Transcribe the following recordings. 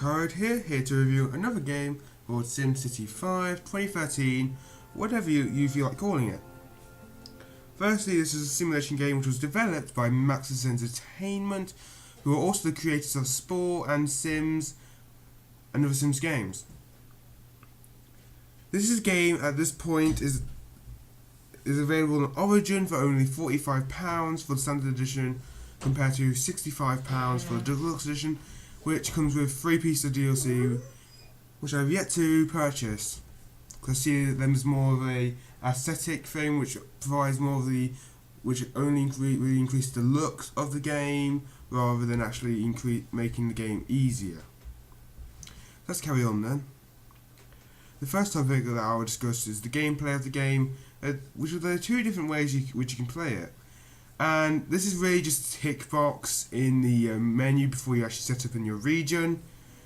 Kyrode here to review another game called SimCity 5 2013, whatever you feel like calling it. Firstly, this is a simulation game which was developed by Maxis Entertainment, who are also the creators of Spore and Sims and other Sims games. This is a game at this point is available on Origin for only £45 for the standard edition, compared to £65 for the deluxe edition, which comes with 3 pieces of DLC, which I've yet to purchase, because I see them as more of a aesthetic thing, which provides more of the, which only really increases the looks of the game rather than actually making the game easier. Let's carry on then. The first topic that I will discuss is the gameplay of the game, which there are 2 different ways which you can play it. And this is really just a tick box in the menu before you actually set up in your region,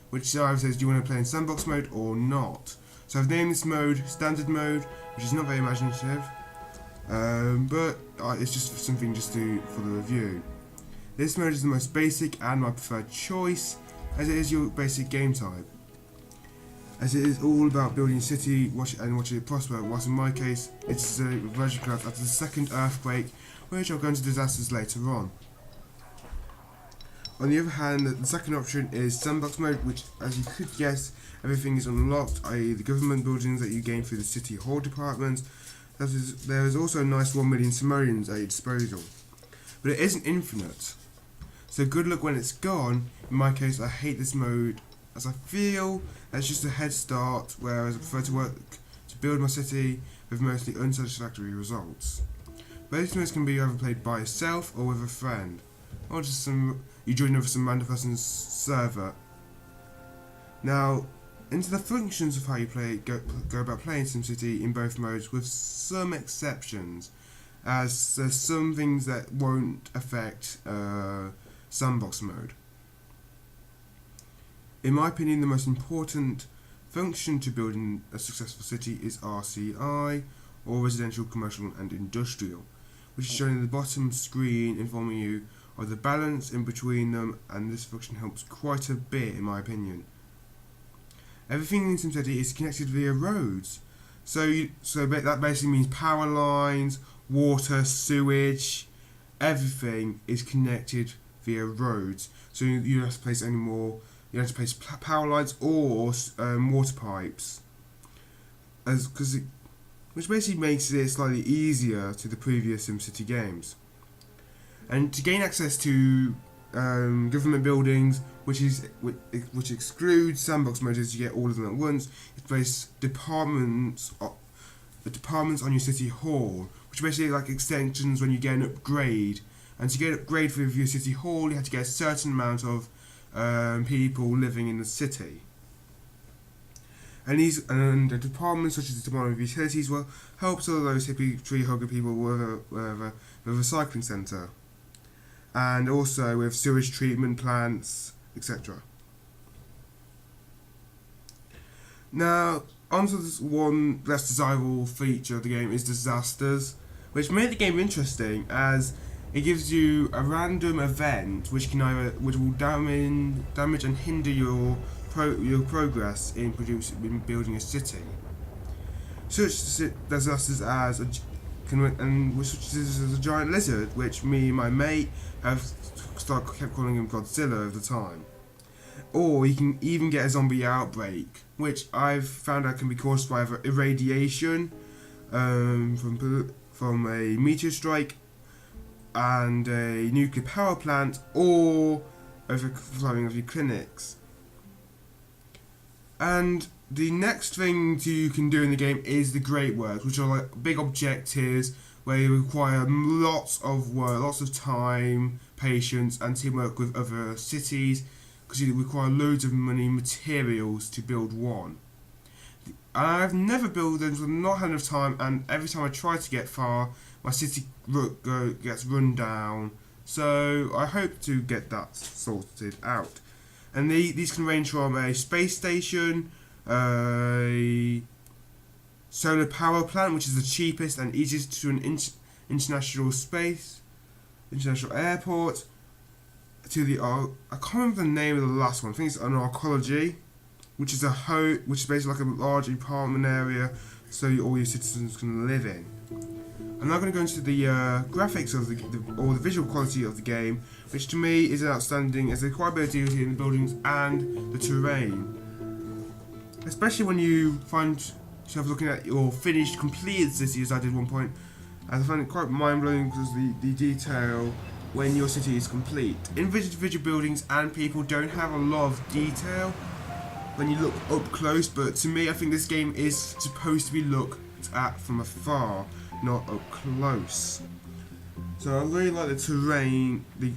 which either says do you want to play in sandbox mode or not. So I've named this mode standard mode, which is not very imaginative, but it's just something just for the review. This mode is the most basic and my preferred choice, as it is your basic game type, as it is all about building a city and watching it prosper, whilst in my case it's a version craft after the second earthquake, which I'll go into disasters later on. On the other hand, the second option is sandbox mode, which, as you could guess, everything is unlocked, i.e. the government buildings that you gain through the city hall department. There is also a nice 1 million simoleons at your disposal, but it isn't infinite, so good luck when it's gone. In my case, I hate this mode, as I feel that's just a head start, whereas I prefer to build my city with mostly unsatisfactory results. Both modes can be either played by yourself or with a friend, or just you join over some random person's server. Now, into the functions of how you go about playing SimCity in both modes, with some exceptions, as there's some things that won't affect sandbox mode. In my opinion, the most important function to building a successful city is RCI, or Residential, Commercial and Industrial, which is shown in the bottom screen, informing you of the balance in between them, and this function helps quite a bit in my opinion. Everything in SimCity is connected via roads, so that basically means power lines, water, sewage, everything is connected via roads. So you don't have to place power lines or water pipes, which basically makes it slightly easier to the previous SimCity games. And to gain access to government buildings, which excludes sandbox mode, as you get all of them at once, you place the departments on your city hall, which are basically like extensions when you get an upgrade. And to get an upgrade for your city hall, you have to get a certain amount of people living in the city. And the departments, such as the Department of Utilities, will help some of those hippie tree-hugger people with a recycling centre, and also with sewage treatment plants, etc. Now, onto this one less desirable feature of the game is disasters, which made the game interesting, as it gives you a random event which will damage and hinder your progress in building a city. Such disasters as a giant lizard, which me and my mate kept calling him Godzilla over the time. Or you can even get a zombie outbreak, which I've found out can be caused by either irradiation from a meteor strike and a nuclear power plant, or overflowing of your clinics. And the next thing you can do in the game is the great works, which are like big objectives where you require lots of work, lots of time, patience and teamwork with other cities, because you require loads of money and materials to build one. And I've never built them, so I've not had enough time, and every time I try to get far, my city gets run down, so I hope to get that sorted out. And these can range from a space station, a solar power plant, which is the cheapest and easiest to an international airport, to the I can't remember the name of the last one. I think it's an arcology, which is which is basically like a large apartment area, so all your citizens can live in. I'm now going to go into the graphics of or the visual quality of the game, which to me is outstanding as there's quite a bit of detail in the buildings and the terrain. Especially when you find yourself looking at your finished, completed city, as I did at one point, and I find it quite mind-blowing because the detail when your city is complete. Individual buildings and people don't have a lot of detail when you look up close, but to me I think this game is supposed to be looked at from afar, not up close. So I really like the terrain, the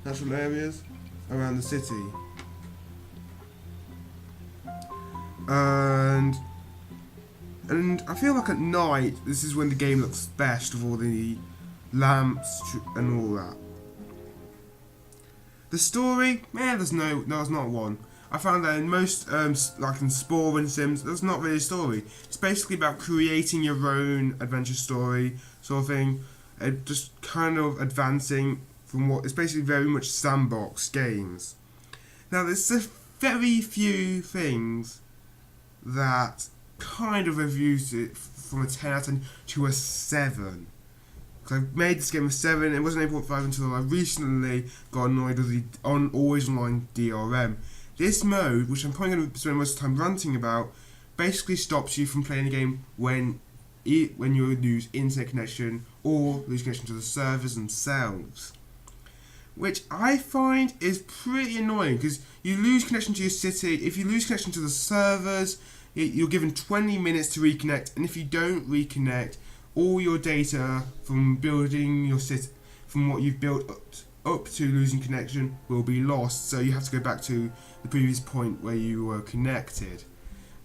natural areas around the city. And I feel like at night, this is when the game looks best, with all the lamps and all that. The story, there's not one. I found that in most, like in Spore and Sims, there's not really a story. It's basically about creating your own adventure story, sort of thing, and just kind of advancing from it's basically very much sandbox games. Now, there's a very few things that kind of reviews it from a 10 out of 10 to a 7. Because I made this game a 7, it wasn't 8.5 until I recently got annoyed with the always online DRM. This mode, which I'm probably going to spend most of the time ranting about, basically stops you from playing the game when you lose internet connection or lose connection to the servers themselves. Which I find is pretty annoying, because you lose connection to your city. If you lose connection to the servers, you're given 20 minutes to reconnect, and if you don't reconnect, all your data from building your city, from what you've built up to losing connection, will be lost. So you have to go back to the previous point where you were connected.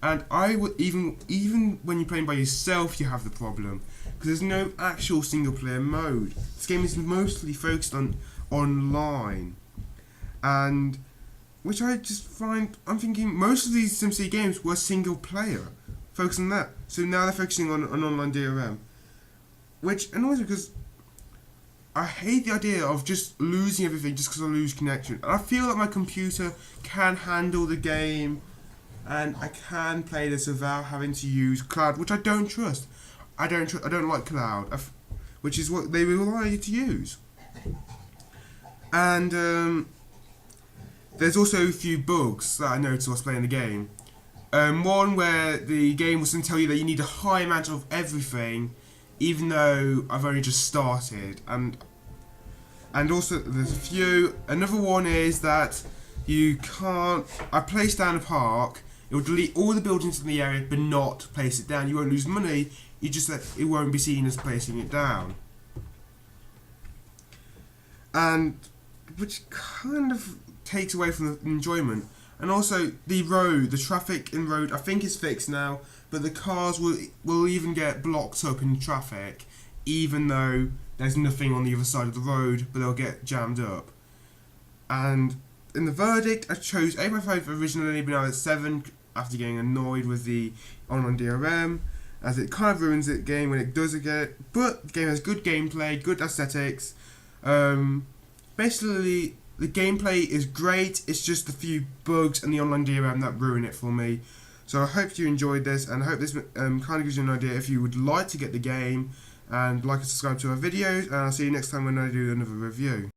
And I would even when you're playing by yourself, you have the problem, because there's no actual single player mode. This game is mostly focused on online, and which I just find, I'm thinking most of these SimCity games were single player, focused on that. So now they're focusing on an online DRM, which annoys me, because I hate the idea of just losing everything just because I lose connection. And I feel like my computer can handle the game, and I can play this without having to use cloud, which I don't trust. I don't like cloud, which is what they rely you to use. And there's also a few bugs that I noticed whilst playing the game. One where the game was going to tell you that you need a high amount of everything, even though I've only just started. And also there's a few. Another one is that you can't. I placed down a park. It will delete all the buildings in the area, but not place it down. You won't lose money. You just it won't be seen as placing it down. And which kind of takes away from the enjoyment. And also the traffic in road, I think is fixed now, but the cars will even get blocked up in traffic, even though there's nothing on the other side of the road, but they'll get jammed up. And in the verdict, I chose 8.5 originally, but now it's 7 after getting annoyed with the online DRM, as it kind of ruins the game when it does it. But the game has good gameplay, good aesthetics. Basically, the gameplay is great, it's just a few bugs and the online DRM that ruin it for me. So I hope you enjoyed this, and I hope this kind of gives you an idea if you would like to get the game, and like and subscribe to our videos, and I'll see you next time when I do another review.